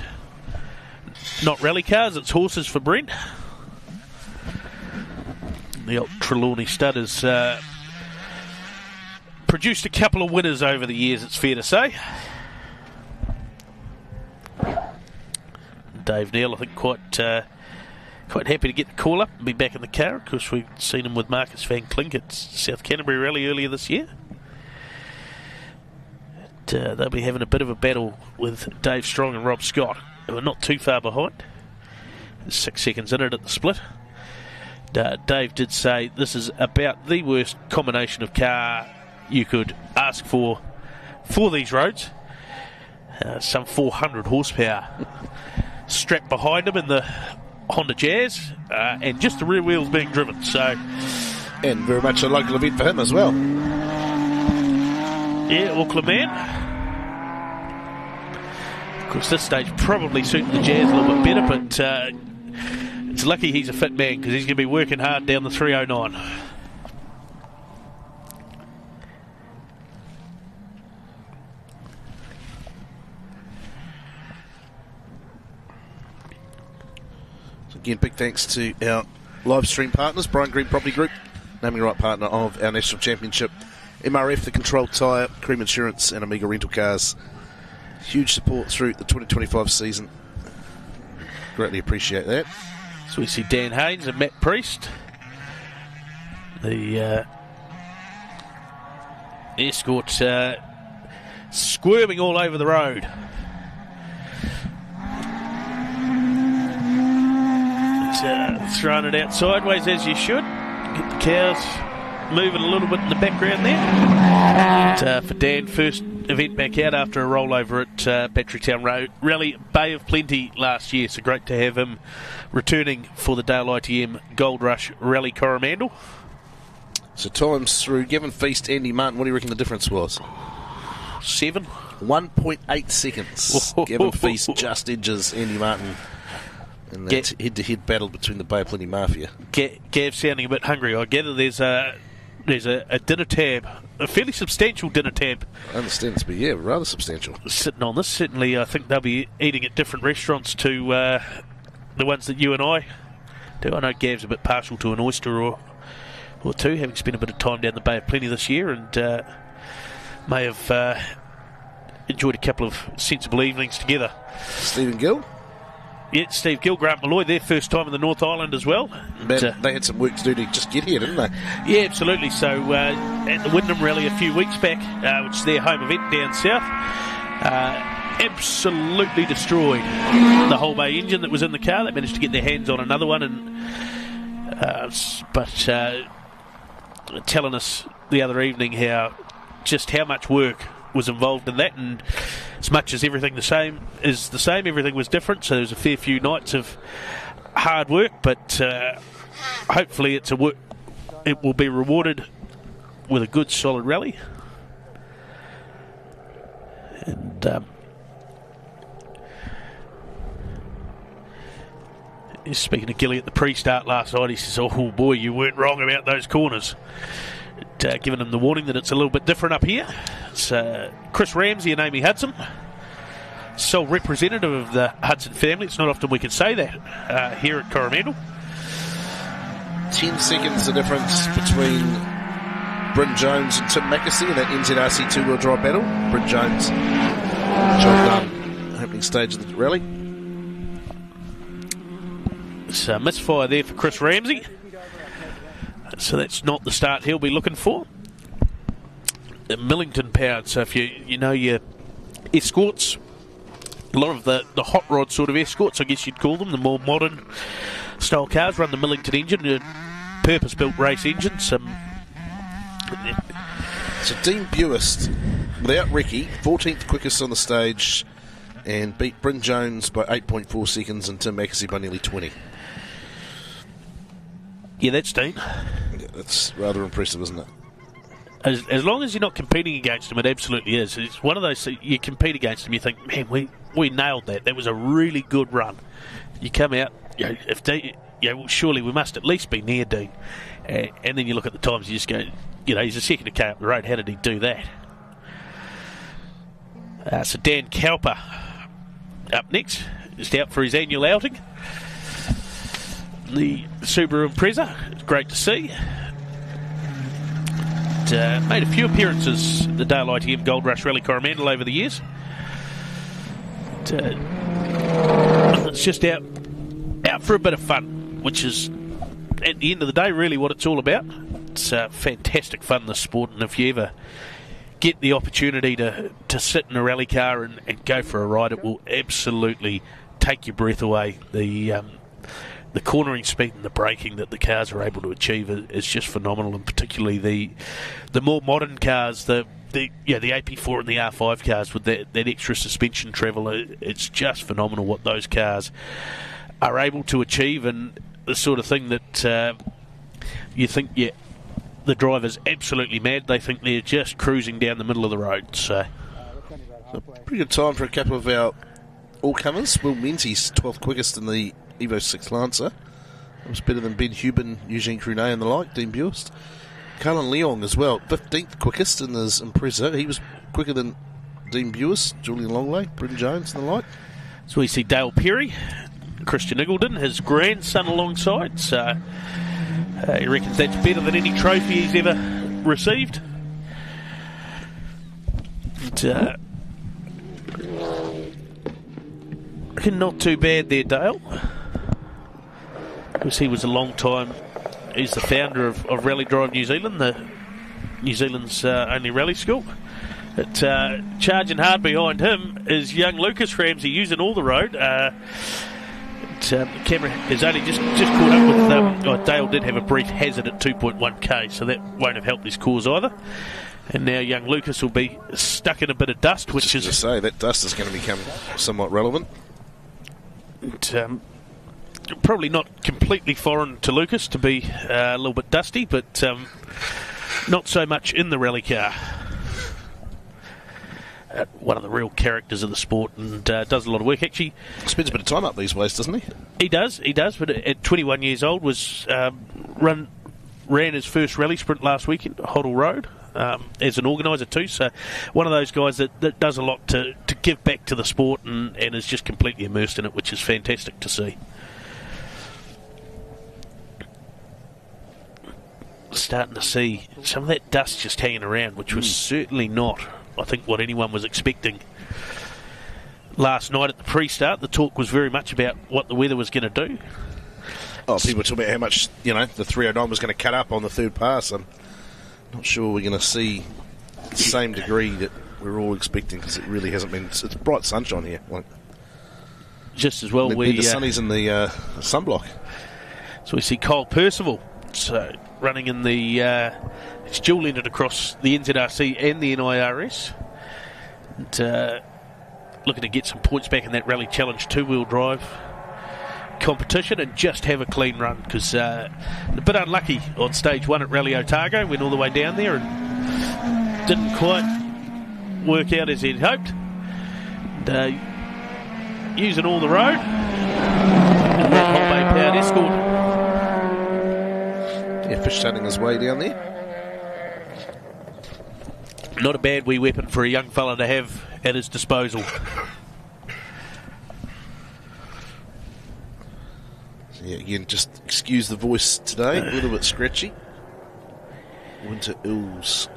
rally cars, it's horses for Brent. The old Trelawney stud has produced a couple of winners over the years, it's fair to say. Dave Neal, I think, quite happy to get the call up and be back in the car. Of course, we've seen him with Marcus Van Klink at South Canterbury Rally earlier this year. They'll be having a bit of a battle with Dave Strong and Rob Scott, who are not too far behind. 6 seconds in it at the split. Dave did say this is about the worst combination of car you could ask for these roads. Some 400 horsepower strapped behind him in the Honda Jazz, and just the rear wheels being driven. So, and very much a local event for him as well. Yeah, Auckland man. Of course, this stage probably suiting the Jazz a little bit better, but it's lucky he's a fit man because he's going to be working hard down the 309. Again, big thanks to our live stream partners, Brian Green Property Group, naming right partner of our National Championship, MRF, the Controlled Tyre, Cream Insurance and Amiga Rental Cars. Huge support through the 2025 season. Greatly appreciate that. So we see Dan Haynes and Matt Priest. The Escort squirming all over the road. Throwing it out sideways as you should. Get the cows moving a little bit in the background there. For Dan, first event back out after a rollover at Batterytown Road Rally Bay of Plenty last year. So great to have him returning for the Dayle ITM Goldrush Rally Coromandel. So times through Gavin Feast, Andy Martin, what do you reckon the difference was? 7. 1.8 seconds. Gavin Feast just edges Andy Martin in that head-to-head battle between the Bay of Plenty Mafia. Gav sounding a bit hungry. I gather there's a dinner tab, a fairly substantial dinner tab. I understand it's rather substantial. Sitting on this. Certainly, I think they'll be eating at different restaurants to the ones that you and I do. I know Gav's a bit partial to an oyster or two, having spent a bit of time down the Bay of Plenty this year, and may have enjoyed a couple of sensible evenings together. Stephen Gill? Yeah, Steve Gill, Grant Malloy, their first time in the North Island as well. Man, they had some work to do to just get here, didn't they? Yeah, absolutely. So at the Wyndham Rally a few weeks back, which is their home event down south, absolutely destroyed the whole bay engine that was in the car. They managed to get their hands on another one, and but telling us the other evening how much work was involved in that, and as much as everything everything was different, so there was a fair few nights of hard work, but hopefully it will be rewarded with a good solid rally. And speaking to Gilly at the pre-start last night, he says, oh boy, you weren't wrong about those corners. Giving him the warning that it's a little bit different up here. It's Chris Ramsey and Amy Hudson, sole representative of the Hudson family. It's not often we can say that here at Coromandel. 10 seconds the difference between Bryn Jones and Tim Mackesy in that NZRC two-wheel drive battle. Bryn Jones, job done, opening stage of the rally. It's a misfire there for Chris Ramsey. So that's not the start he'll be looking for. Millington powered, so if you know your Escorts, A lot of the hot rod sort of escorts, I guess you'd call them, the more modern style cars, run the Millington engine, a purpose-built race engine. So Dean Buist, without Ricky, 14th quickest on the stage, and beat Bryn Jones by 8.4 seconds and Tim Mackesy by nearly 20. Yeah, that's Dean. Yeah, that's rather impressive, isn't it? As long as you're not competing against them, it absolutely is. It's one of those, you compete against them, you think, man, we nailed that. That was a really good run. You come out, well, surely we must at least be near Dean. And then you look at the times, you just go, he's a second to car up the road. How did he do that? So Dan Cowper up next, just out for his annual outing. The Subaru Impreza, it's great to see. Made a few appearances at the Dayle ITM Goldrush Rally Coromandel over the years. It's just out for a bit of fun, which is, at the end of the day, really what it's all about. It's fantastic fun, this sport, and if you ever get the opportunity to sit in a rally car and go for a ride, it will absolutely take your breath away. The cornering speed and the braking that the cars are able to achieve is just phenomenal, and particularly the more modern cars, the AP4 and the R5 cars with that extra suspension travel. It's just phenomenal what those cars are able to achieve, and the sort of thing that you think, the driver's absolutely mad. They think they're just cruising down the middle of the road. So pretty good time for a couple of our all-comers. Will Menzies, 12th quickest in the Evo 6 Lancer. It was better than Ben Hubin, Eugene Crunet and the like. Dean Buist. Carlin Leong as well, 15th quickest in his Impreza. He was quicker than Dean Buist, Julian Longley, Bryn Jones and the like. So we see Dale Perry, Christian Iggulden, his grandson alongside. So he reckons that's better than any trophy he's ever received. And, not too bad there, Dale. Because he was a long time. He's the founder of Rally Drive New Zealand, New Zealand's only rally school. But charging hard behind him is young Lucas Ramsey, using all the road. The camera has only just caught up with Dale did have a brief hazard at 2.1k, so that won't have helped his cause either. And now young Lucas will be stuck in a bit of dust, which is... to say, that dust is going to become somewhat relevant. Probably not completely foreign to Lucas to be a little bit dusty, but not so much in the rally car. One of the real characters of the sport, and does a lot of work. Actually, spends a bit of time up these ways, doesn't he? He does. But at 21 years old, ran his first rally sprint last weekend, Hoddle Road, as an organiser too. So one of those guys that does a lot to give back to the sport and is just completely immersed in it, which is fantastic to see. Starting to see some of that dust just hanging around, which was certainly not, I think, what anyone was expecting. Last night at the pre-start, the talk was very much about what the weather was going to do. Oh, people were talking about how much, the 309 was going to cut up on the third pass. I'm not sure we're going to see the same degree that we're all expecting, because it really hasn't been. It's bright sunshine here. Just as well, the sunnies in the sunblock. So we see Kyle Percival. So running in the it's dual ended across the NZRC and the NIRS, and looking to get some points back in that Rally Challenge 2-wheel drive competition and just have a clean run, because a bit unlucky on stage 1 at Rally Otago, went all the way down there and didn't quite work out as he'd hoped. And, using all the road, and that Whole Bay Powered Escort. Fish starting his way down there. Not a bad wee weapon for a young fella to have at his disposal. So again, just excuse the voice today, a little bit scratchy. Winter ills.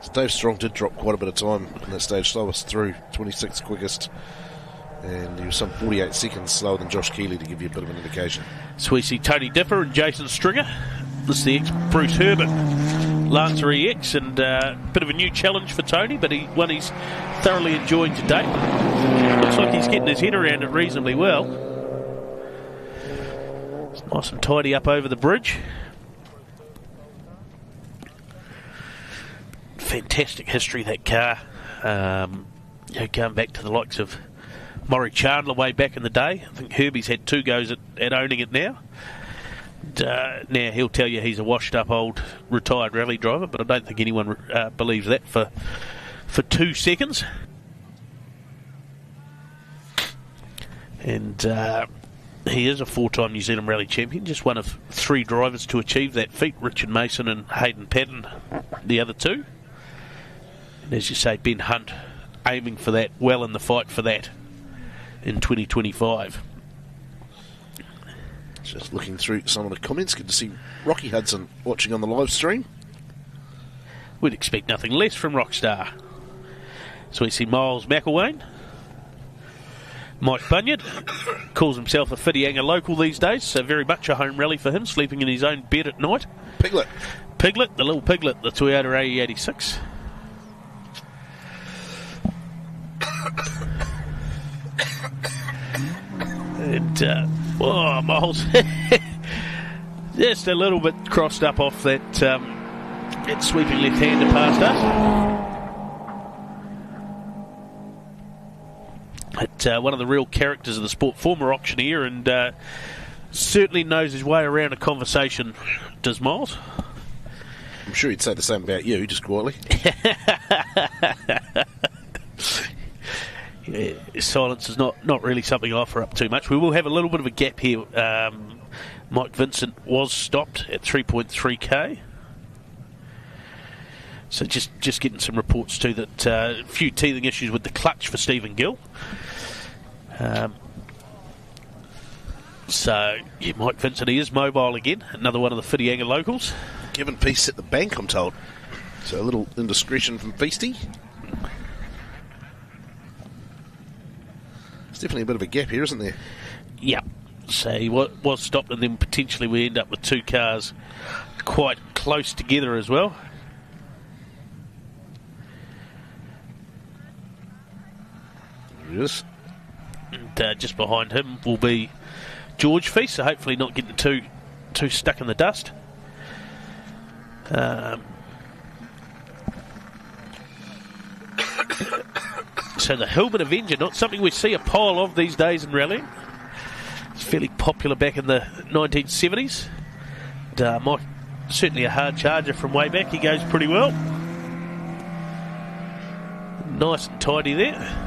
So Dave Strong did drop quite a bit of time in that stage, slowest through, 26th quickest. And he was some 48 seconds slower than Josh Keeley, to give you a bit of an indication. So we see Tony Dipper and Jason Stringer. This is the ex-Bruce Herbert Lancer EX, and a bit of a new challenge for Tony, but one he's thoroughly enjoying to date. looks like he's getting his head around it reasonably well. It's nice and tidy up over the bridge. Fantastic history, that car. Going back to the likes of Maury Chandler way back in the day. I think Herbie's had 2 goes at owning it now. And, now he'll tell you he's a washed up old retired rally driver, but I don't think anyone believes that for 2 seconds. And he is a 4-time New Zealand Rally champion, just one of 3 drivers to achieve that feat. Richard Mason and Hayden Patton, the other 2. And as you say, Ben Hunt aiming for that, well in the fight for that in 2025. Just looking through some of the comments, good to see Rocky Hudson watching on the live stream. We'd expect nothing less from Rockstar. So we see Miles McElwain. Mike Bunyard calls himself a Whitianga local these days, so very much a home rally for him, sleeping in his own bed at night. Piglet, the little Piglet, the Toyota AE86. And, Miles, just a little bit crossed up off that sweeping left-hander past us. One of the real characters of the sport, former auctioneer, and certainly knows his way around a conversation, does Miles? I'm sure he'd say the same about you, just quietly. Yeah, silence is not really something I offer up too much. We will have a little bit of a gap here. Mike Vincent was stopped at 3.3k. So just getting some reports too that a few teething issues with the clutch for Stephen Gill. So, yeah, Mike Vincent, he is mobile again. Another one of the Whitianga locals. Kevin Peace at the bank, I'm told. So a little indiscretion from Feasty. There's definitely a bit of a gap here, isn't there? Yeah. So he was stopped, and then potentially we end up with 2 cars quite close together as well. There he is. And just behind him will be George Feast, so hopefully not getting too stuck in the dust. So the Hillman Avenger, not something we see a pile of these days in rallying. It's fairly popular back in the 1970s. And, Mike, certainly a hard charger from way back. He goes pretty well. Nice and tidy there.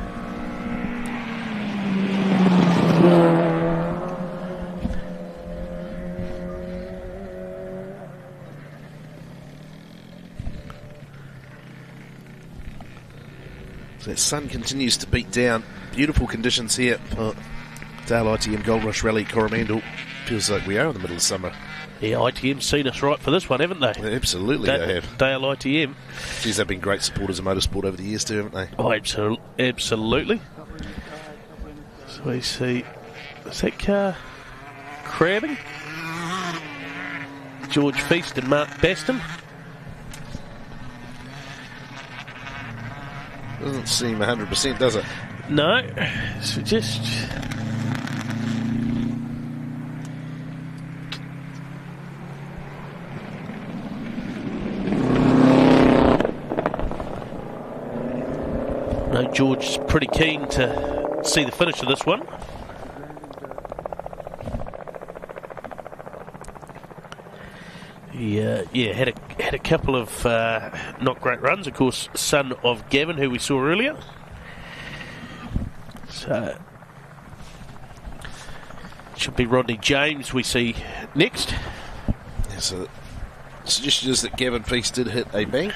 So that sun continues to beat down. Beautiful conditions here for Dayle ITM Goldrush Rally Coromandel. Feels like we are in the middle of summer. Yeah, ITM's seen us right for this one, haven't they? Yeah, absolutely, they have. Dayle ITM. Geez, they've been great supporters of motorsport over the years too, haven't they? Oh, absolutely. So we see, is that car crabbing? George Feast and Mark Baston. Doesn't seem 100%, does it? No. So just... No, George is pretty keen to see the finish of this one. Yeah, had a couple of not great runs. Of course, son of Gavin, who we saw earlier. So should be Rodney James we see next. Yeah, so the suggestion is that Gavin Feast did hit a bank.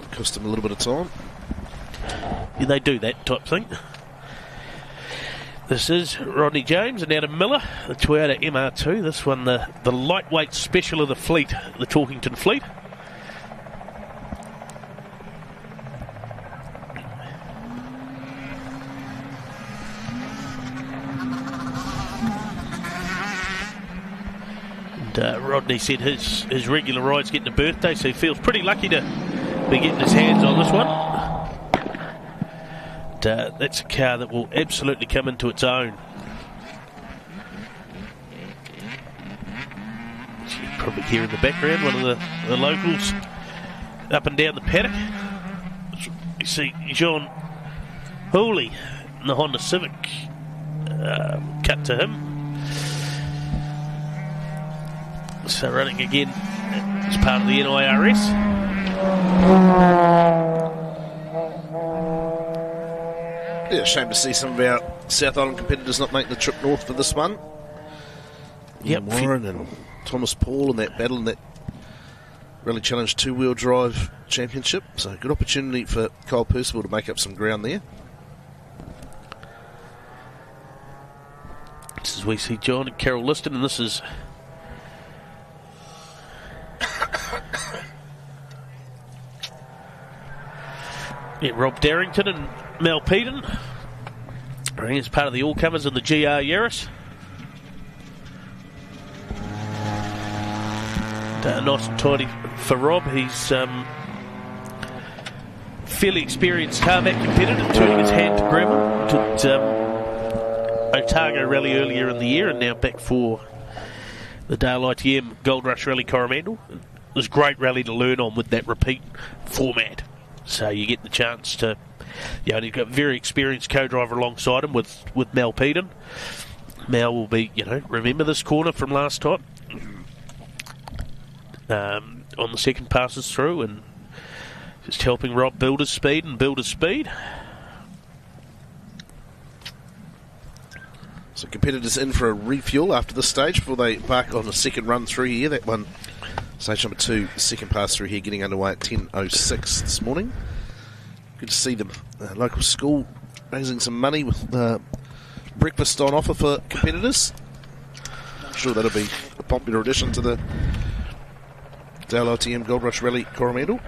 It cost him a little bit of time. Yeah, they do that type thing. This is Rodney James and Adam Miller, the Toyota MR2. This one, the lightweight special of the fleet, the Talkington fleet. And Rodney said his regular ride's getting a birthday, so he feels pretty lucky to be getting his hands on this one. that's a car that will absolutely come into its own. You can probably hear in the background one of the locals up and down the paddock. You see John Hooley in the Honda Civic. Cut to him. So running again as part of the NIRS. Yeah, shame to see some of our South Island competitors not make the trip north for this one. Yep. Warren and Thomas Paul in that battle in that Rally Challenge two-wheel drive championship. So good opportunity for Kyle Percival to make up some ground there. This is we see John and Carol Liston, and this is Rob Darrington and Mel Peden. As part of the all-comers in the GR Yaris. Nice and tidy for Rob. He's fairly experienced tarmac competitor, turning his hand to gravel. Did Otago Rally earlier in the year and now back for the Dayle ITM Goldrush Rally Coromandel. It was a great rally to learn on with that repeat format. So you get the chance to, and he's got a very experienced co-driver alongside him with Mel Peden. Mel will be, remember this corner from last time on the second passes through, and just helping Rob build his speed. So competitors in for a refuel after this stage before they embark on the second run through here. That one, stage number 2, second pass through here, getting underway at 10:06 this morning. Good to see the local school raising some money with breakfast on offer for competitors. I'm sure that'll be a popular addition to the Dayle ITM Goldrush Rally Coromandel.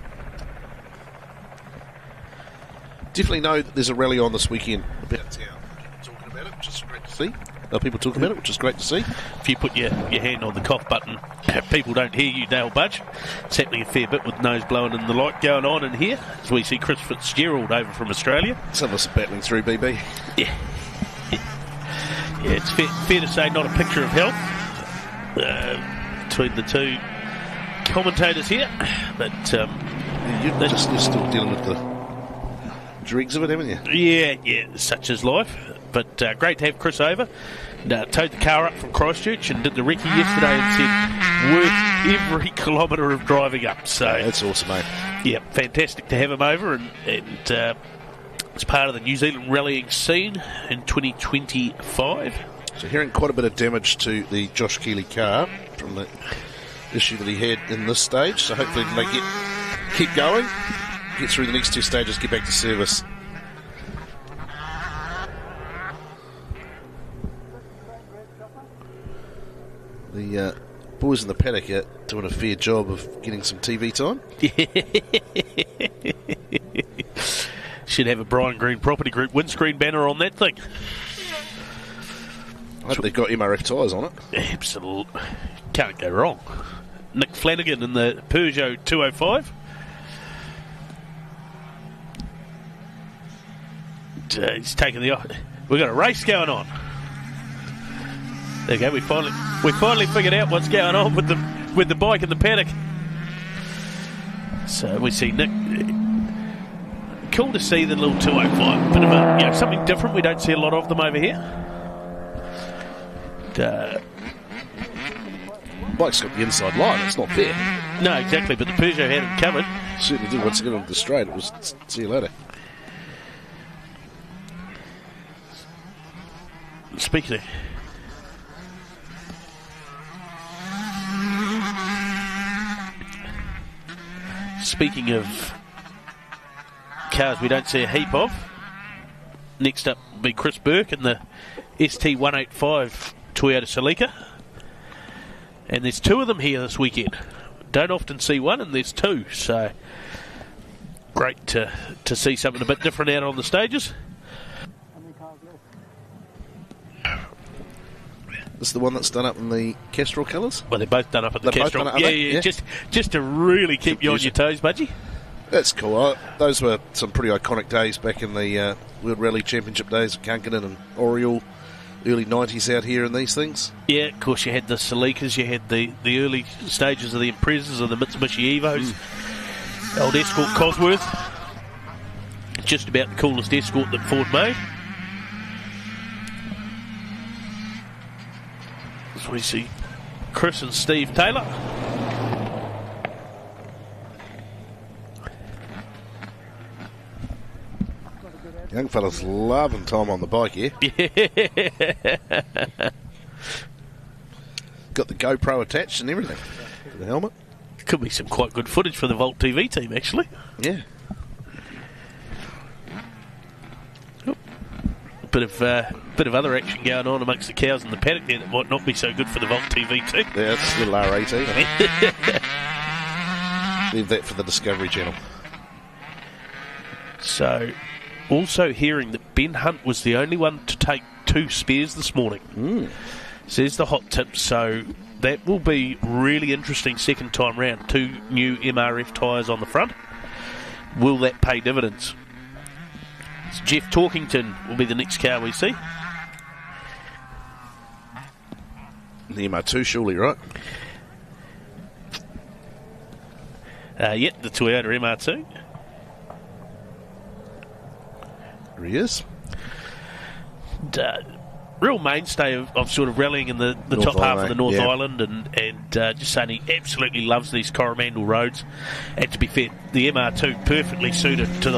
Definitely know that there's a rally on this weekend about town. Talking about it, which is great to see. People talking about it, which is great to see. If you put your hand on the cough button, people don't hear you, Dale Budge. It's happening a fair bit with nose blowing and the like going on in here, as we see Chris Fitzgerald over from Australia. Some of us are battling through, BB. Yeah, it's fair to say not a picture of health between the two commentators here, but you're still dealing with the dregs of it, haven't you? Yeah, such is life. But great to have Chris over. Towed the car up from Christchurch and did the recce yesterday and said worth every kilometre of driving up. So that's awesome, mate. Yeah, fantastic to have him over, and it's part of the New Zealand rallying scene in 2025. So hearing quite a bit of damage to the Josh Keeley car from the issue that he had in this stage. So hopefully they keep going, get through the next 2 stages, get back to service. The boys in the paddock are doing a fair job of getting some TV time. Should have a Brian Green Property Group windscreen banner on that thing. I hope they've got MRF tyres on it. Absolutely. Can't go wrong. Nick Flanagan in the Peugeot 205. He's taking the... We've got a race going on. There you go. We finally figured out what's going on with the bike in the paddock. So we see Nick. Cool to see the little 205. Bit of a, something different. We don't see a lot of them over here. Bike's got the inside line. It's not fair. No, exactly. But the Peugeot had him covered. Certainly did. Once again on the straight, it was see you later. Speaking of cars we don't see a heap of, next up will be Chris Burke in the ST185 Toyota Celica. And there's 2 of them here this weekend. Don't often see one, and there's 2. So great to see something a bit different out on the stages. This is the one that's done up in the Castrol colours? Well, they're both done up in the Castrol. Yeah, just to really keep you on your toes, Budgie. That's cool. Those were some pretty iconic days back in the World Rally Championship days of Kankinen and Oriole, early 90s out here in these things. Yeah, of course, you had the Celikas, you had the early stages of the Imprezas and the Mitsubishi Evos. Old Escort Cosworth. Just about the coolest Escort that Ford made. As we see Chris and Steve Taylor. Young fella's loving time on the bike here. Got the GoPro attached and everything to the helmet. Could be some quite good footage for the Volt TV team, actually. Yeah. Bit of other action going on amongst the cows in the paddock there that might not be so good for the Volt TV team. Yeah, it's a little RAT. Leave that for the Discovery Channel. So, also hearing that Ben Hunt was the only one to take 2 spares this morning. Says the hot tip, so that will be really interesting second time round. 2 new MRF tyres on the front. Will that pay dividends? So Jeff Talkington will be the next car we see. The MR2 surely, right? Yep, the Toyota MR2. There he is. Real mainstay of sort of rallying in the top half of the North Island, and just saying he absolutely loves these Coromandel roads. And to be fair, the MR2 perfectly suited to the